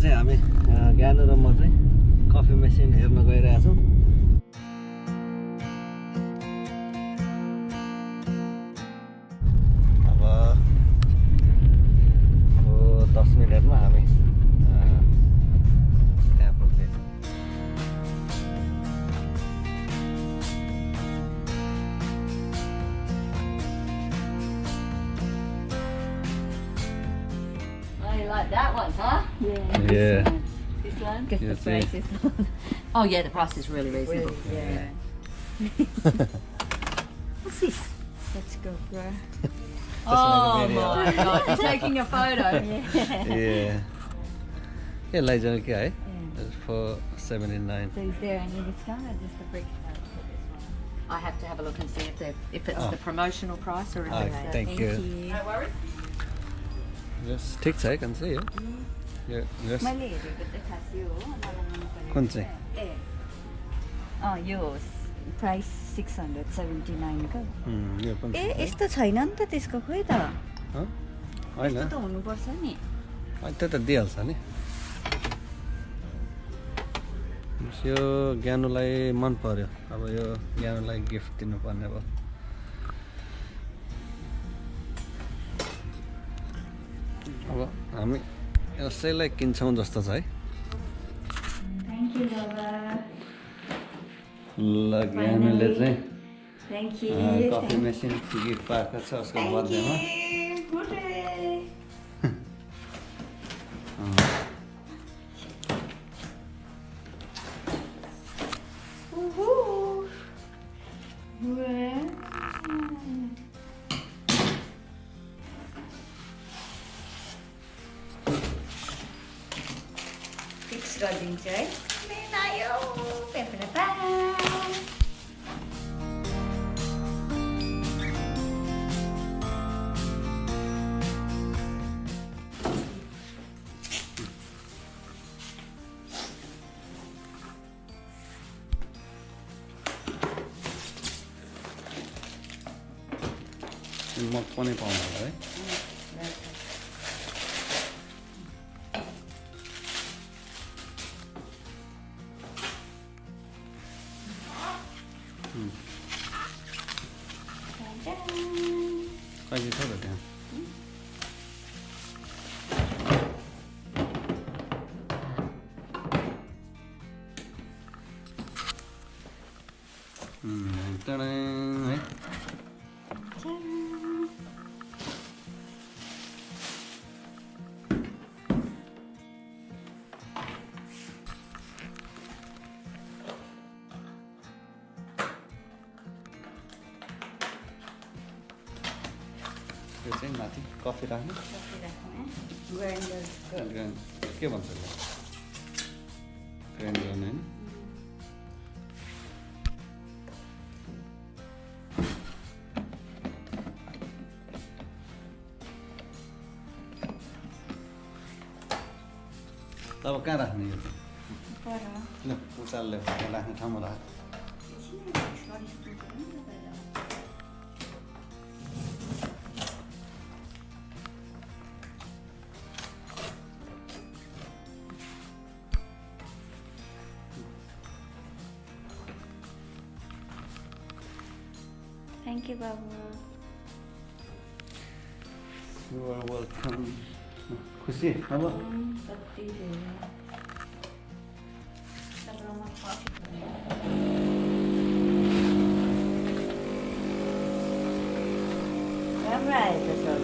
चाहिँ हामी ज्ञानु र म चाहिँ कफी मेसिन हेर्न गइरहेका छौँ। अब 10 मिनेटमा हामी त्यहाँ पुग्दैछौँ। Like that one, huh? Yeah. This one? Guess Yes, the price is Oh yeah, the price is really reasonable. Yeah. What's this? Let's go, bro. Oh my god, you're taking a photo. Yeah. Yeah, like okay. For 79. So is there any discount or just the free discount for this one? I have to have a look and see if it's the promotional price or if Ah, it's thank you. No worries. Yes, ठिक छ है कन्से यो यस मैले हेरेको चाहिँ खास यो हो मलाई मन परेको कुन चाहिँ यो प्राइस 679 को यो कुन ए यस्तो छैन नि त त्यसको खोइ त हैन यस्तो त हुनुपर्छ नि त्यो त दिइहाल्छ नि यो ज्ञानुलाई मन पर्यो अब यो ज्ञानुलाई गिफ्ट दिनुपर्ने भयो अब हामी यसैलाई किन्छौँ जस्तो छ है थ्याङ्क यू बाबा ल ज्ञानुले चाहिँ thank you coffee machine gift पाएको छ उसको बर्थडेमा फिक्स गरिदिन्छ है आयो पेपरपा मग पनि पाउनु होला है कहिले छ त त्यहाँ है यो चाहिँ माथि कफी राख्नु के भन्छ ग्राइन्ड गर्ने होइन अब कहाँ राख्ने यो चाहिँ ल उचालले राख्ने ठाउँमा राख Thank you, Babu. You are welcome. खुसी अब राम्रो आयो त सर